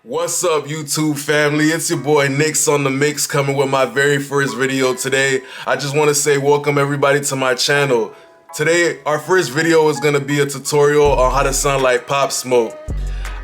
What's up, YouTube family? It's your boy Nix on the mix, coming with my very first video today. I just want to say welcome everybody to my channel. Today, our first video is going to be a tutorial on how to sound like Pop Smoke.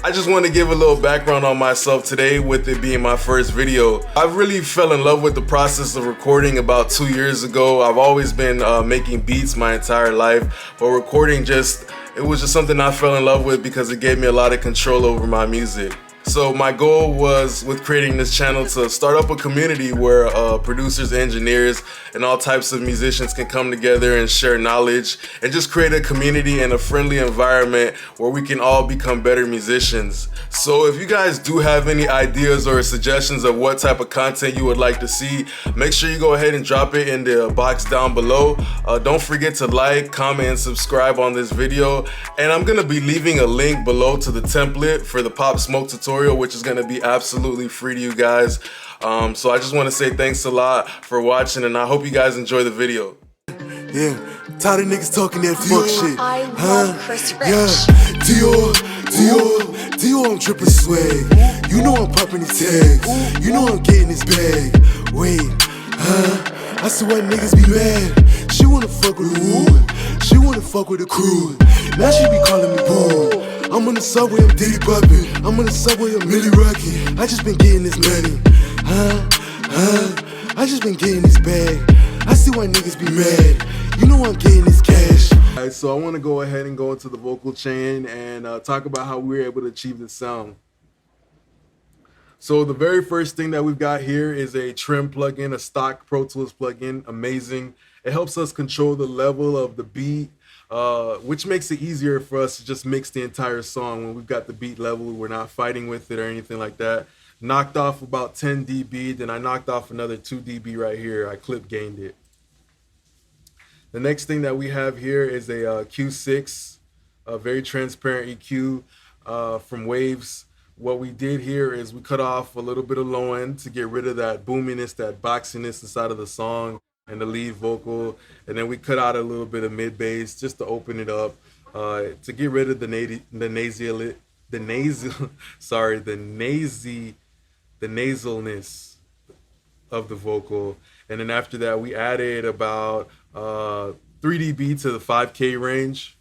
I just want to give a little background on myself today, with it being my first video. I really fell in love with the process of recording about 2 years ago. I've always been making beats my entire life, but recording it was just something I fell in love with because it gave me a lot of control over my music. So my goal was, with creating this channel, to start up a community where producers, engineers, and all types of musicians can come together and share knowledge and just create a community and a friendly environment where we can all become better musicians. So if you guys do have any ideas or suggestions of what type of content you would like to see, make sure you go ahead and drop it in the box down below. Don't forget to like, comment, and subscribe on this video. And I'm gonna be leaving a link below to the template for the Pop Smoke tutorial, which is gonna be absolutely free to you guys. So I just want to say thanks a lot for watching, and I hope you guys enjoy the video. Yeah, tired of niggas talking that fuck shit. I love Chris Rich. Yeah, Dior, I'm drippin' swag. You know I'm popping these tags. You know I'm getting this bag. Wait, I see why niggas be mad. She wanna fuck with the woo. She wanna fuck with the crew. Now she be calling me boo. I'm on the subway, I'm Diddy poppin'. I'm on the subway, I'm Millie rockin'. I just been getting this money. I just been getting this bag. I see why niggas be mad. You know I'm getting this cash. Alright, so I want to go ahead and go into the vocal chain and talk about how we were able to achieve this sound. So the very first thing that we've got here is a trim plugin, a stock Pro Tools plugin. Amazing. It helps us control the level of the beat, which makes it easier for us to just mix the entire song when we've got the beat level. We're not fighting with it or anything like that. Knocked off about 10 dB, then I knocked off another 2 dB right here. I clip gained it. The next thing that we have here is a Q6, a very transparent EQ from Waves. What we did here is we cut off a little bit of low end to get rid of that boominess, that boxiness inside of the song and the lead vocal, and then we cut out a little bit of mid bass just to open it up, to get rid of the nasalness of the vocal. And then after that, we added about 3 dB to the 5K range.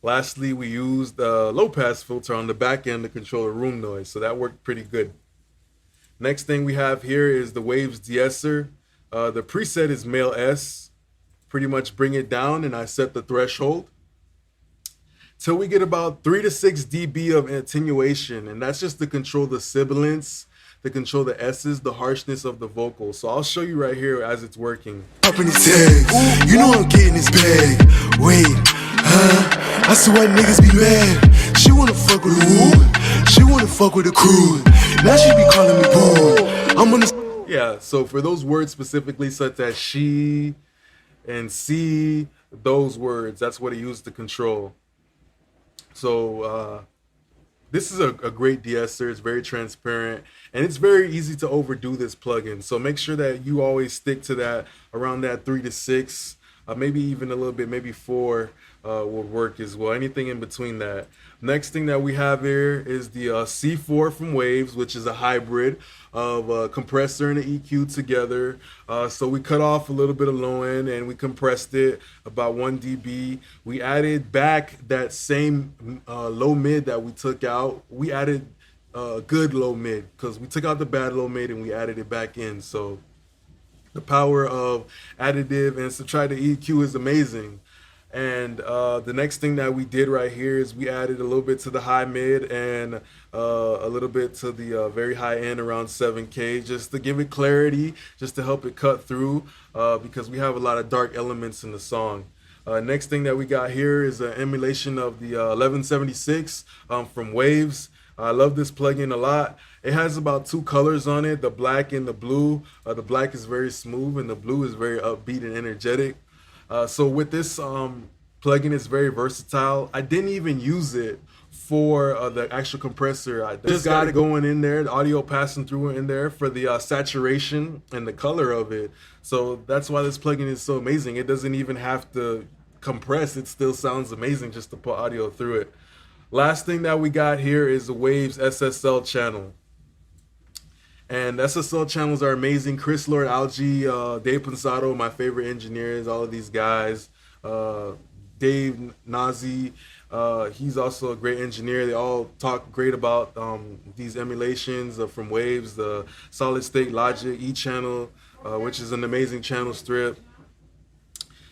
Lastly, we used the low pass filter on the back end to control the room noise, so that worked pretty good. Next thing we have here is the Waves de-esser. The preset is male S. Pretty much bring it down, and I set the threshold till we get about 3 to 6 dB of attenuation, and that's just to control the sibilance, to control the S's, the harshness of the vocal. So I'll show you right here as it's working. Popping these tags. You know I'm getting this bag. Wait, I see why niggas be mad. She wanna fuck with the woo. She wanna fuck with the crew. Now she be calling me boo. I'm on the. Yeah, so for those words specifically, such as she and see, those words, that's what it used to control. So this is a great de-esser. It's very transparent, and it's very easy to overdo this plugin. So make sure that you always stick to that, around that 3 to 6, maybe even a little bit, maybe 4 would work as well. Anything in between that. Next thing that we have here is the C4 from Waves, which is a hybrid of a compressor and an EQ together. So we cut off a little bit of low end and we compressed it about 1 dB. We added back that same low mid that we took out. We added good low mid because we took out the bad low mid and we added it back in. So the power of additive and subtractive EQ is amazing. And the next thing that we did right here is we added a little bit to the high mid and a little bit to the very high end, around 7K, just to give it clarity, just to help it cut through, because we have a lot of dark elements in the song. Next thing that we got here is an emulation of the 1176 from Waves. I love this plugin a lot. It has about 2 colors on it, the black and the blue. The black is very smooth and the blue is very upbeat and energetic. So with this plugin, it's very versatile. I didn't even use it for the actual compressor. I just got it going in there, the audio passing through in there for the saturation and the color of it. So that's why this plugin is so amazing. It doesn't even have to compress. It still sounds amazing just to put audio through it. Last thing that we got here is the Waves SSL channel. And SSL channels are amazing. Chris Lord, Algie, Dave Pensado, my favorite engineers, all of these guys. Dave Nazi, he's also a great engineer. They all talk great about these emulations from Waves, the solid state logic, E-channel, which is an amazing channel strip.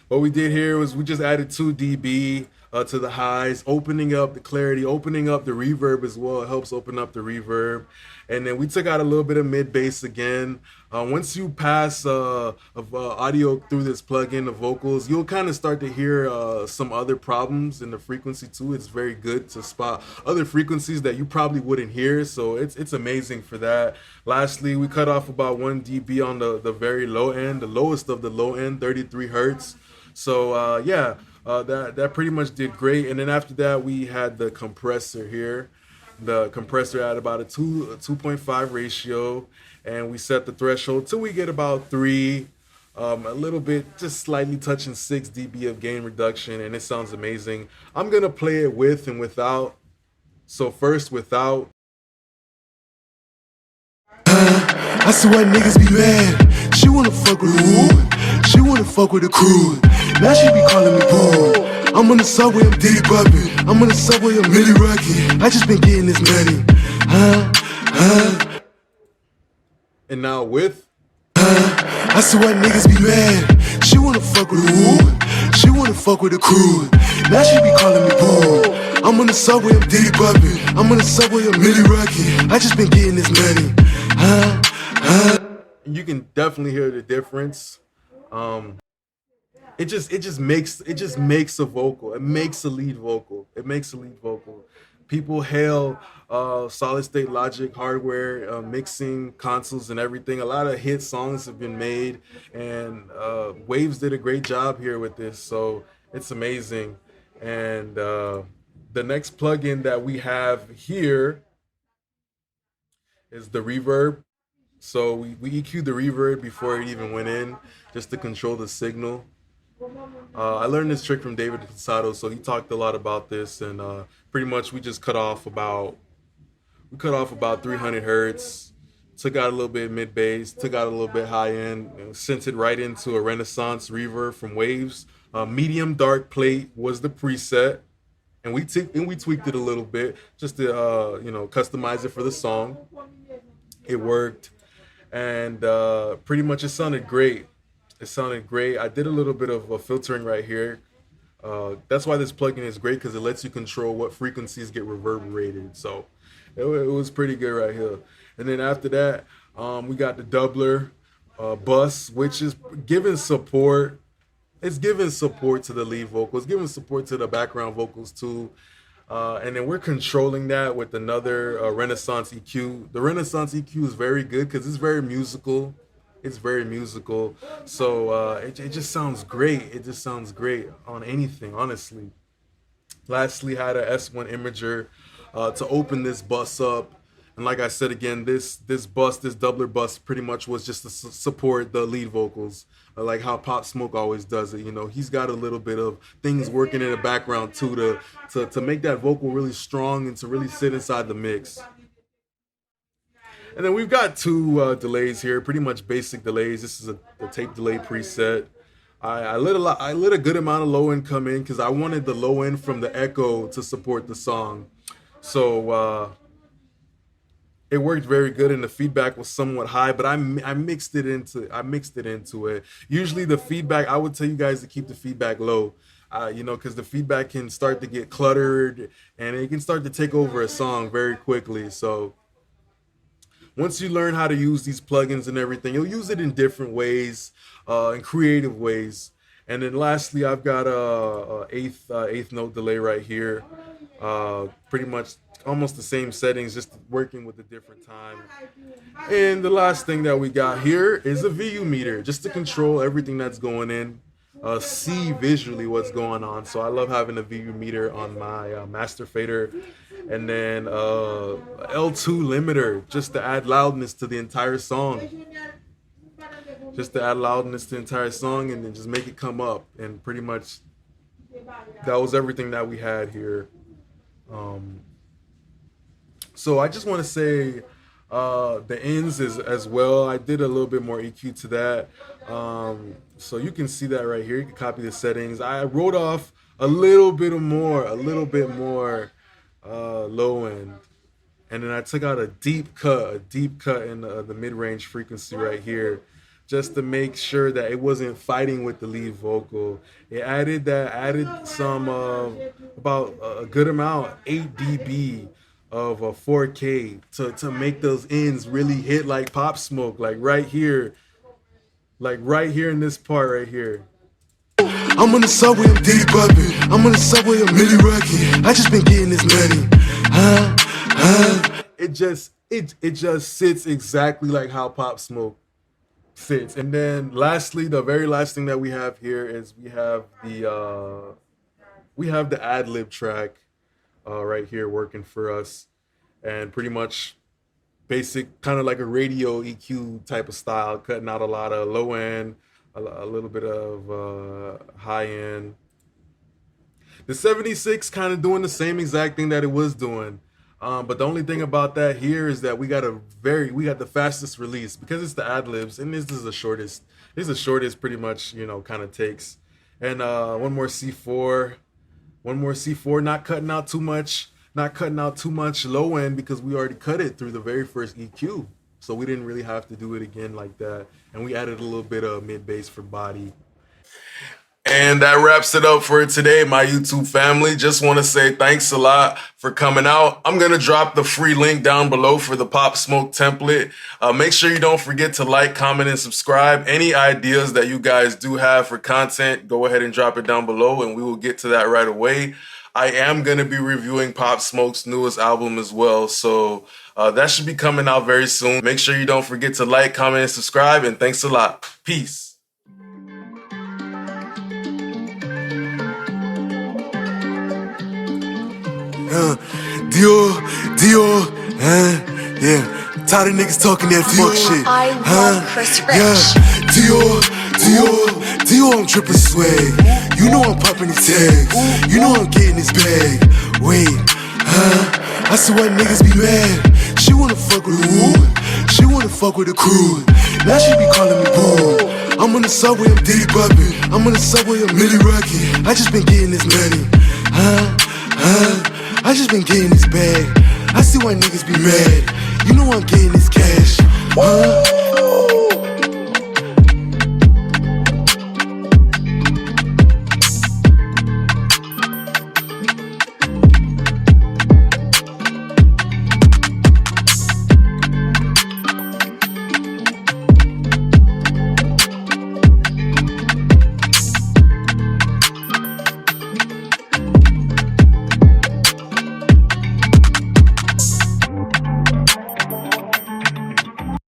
What we did here was we just added 2 dB to the highs, opening up the clarity, opening up the reverb as well. It helps open up the reverb. And then we took out a little bit of mid bass again. Once you pass audio through this plugin, the vocals, you'll kind of start to hear some other problems in the frequency too. It's very good to spot other frequencies that you probably wouldn't hear. So it's amazing for that. Lastly, we cut off about 1 dB on the very low end, the lowest of the low end, 33 hertz. So yeah, that pretty much did great. And then after that, we had the compressor here. The compressor had about a 2.5 ratio, and we set the threshold till we get about 3, a little bit, just slightly touching 6 dB of gain reduction, and it sounds amazing. I'm gonna play it with and without. So first without. I see why niggas be mad. She wanna fuck with the wood. She wanna fuck with the crew. Now she be calling me boo. I'm on the subway, I'm Diddy Bumpin'. I'm on the subway, I'm Millie Rockin'. I just been getting this money. And now with. I see why niggas be mad. She wanna fuck with the wood. She wanna fuck with the crew. Now she be calling me boo. I'm on the subway, I'm Diddy Bumpin'. I'm on the subway, I'm Millie Rockin'. I just been getting this money. You can definitely hear the difference. It just makes a vocal. It makes a lead vocal. It makes a lead vocal. People hail solid state logic hardware, mixing consoles and everything. A lot of hit songs have been made, and Waves did a great job here with this. So it's amazing. And the next plugin that we have here is the reverb. So we EQ'd the reverb before it even went in, just to control the signal. I learned this trick from David Pensado, so he talked a lot about this, and pretty much we just cut off about 300 hertz, took out a little bit mid bass, took out a little bit high end, and sent it right into a Renaissance reverb from Waves. Medium dark plate was the preset, and we tweaked it a little bit just to customize it for the song. It worked, and pretty much it sounded great. It sounded great. I did a little bit of filtering right here. That's why this plugin is great, because it lets you control what frequencies get reverberated. So it was pretty good right here. And then after that, we got the doubler bus, which is giving support. It's giving support to the lead vocals, giving support to the background vocals too. And then we're controlling that with another Renaissance EQ. The Renaissance EQ is very good because it's very musical. It's very musical. So it just sounds great. It just sounds great on anything, honestly. Lastly, had a S1 imager to open this bus up. And like I said again, this doubler bus pretty much was just to support the lead vocals, like how Pop Smoke always does it. You know, he's got a little bit of things working in the background too to make that vocal really strong and to really sit inside the mix. And then we've got 2 delays here, pretty much basic delays. This is a tape delay preset. I lit a good amount of low end come in because I wanted the low end from the echo to support the song. So it worked very good, and the feedback was somewhat high, but I mixed it into it. Usually the feedback, I would tell you guys to keep the feedback low, because the feedback can start to get cluttered and it can start to take over a song very quickly. So once you learn how to use these plugins and everything, you'll use it in different ways, in creative ways. And then lastly, I've got a eighth note delay right here. Pretty much almost the same settings, just working with a different time. And the last thing that we got here is a VU meter, just to control everything that's going in, see visually what's going on. So I love having a VU meter on my master fader. And then L2 limiter, just to add loudness to the entire song. Just to add loudness to the entire song and then just make it come up. And pretty much that was everything that we had here. So I just want to say the ends is as well. I did a little bit more EQ to that. So you can see that right here. You can copy the settings. I wrote off a little bit more low end. And then I took out a deep cut in the mid-range frequency right here, just to make sure that it wasn't fighting with the lead vocal. It added some about a good amount, 8 dB of 4K to make those ends really hit like Pop Smoke, like right here in this part right here. I'm on the subway, I'm Diddy Bumpin'. I'm on the subway, I'm Millie Rocky. I just been getting this money. It just sits exactly like how Pop Smoke sits. And then lastly, the very last thing that we have here is we have the ad lib track right here working for us, and pretty much basic, kind of like a radio EQ type of style, cutting out a lot of low end, a little bit of high end. The 76 kind of doing the same exact thing that it was doing. But the only thing about that here is that we got the fastest release because it's the ad libs, and this is the shortest. This is the shortest, pretty much, kind of takes. And one more C4, not cutting out too much low end because we already cut it through the very first EQ, so we didn't really have to do it again like that. And we added a little bit of mid bass for body. And that wraps it up for today, my YouTube family. Just want to say thanks a lot for coming out. I'm going to drop the free link down below for the Pop Smoke template. Make sure you don't forget to like, comment, and subscribe. Any ideas that you guys do have for content, go ahead and drop it down below, and we will get to that right away. I am going to be reviewing Pop Smoke's newest album as well, so that should be coming out very soon. Make sure you don't forget to like, comment, and subscribe, and thanks a lot. Peace. Dior, yeah. Tired of niggas talking that fuck shit. I love Chris Rich. Yeah, Dior, I'm trippin' swag. You know I'm popping these tags. You know I'm getting this bag. Wait, I see why niggas be mad. She wanna fuck with the woo. She wanna fuck with the crew. Now she be calling me boo. I'm on the subway, I'm Diddy Bumpin'. I'm on the subway, I'm Millie Rocky. I just been getting this money. I just been getting this bag. I see why niggas be mad. You know I'm getting this cash.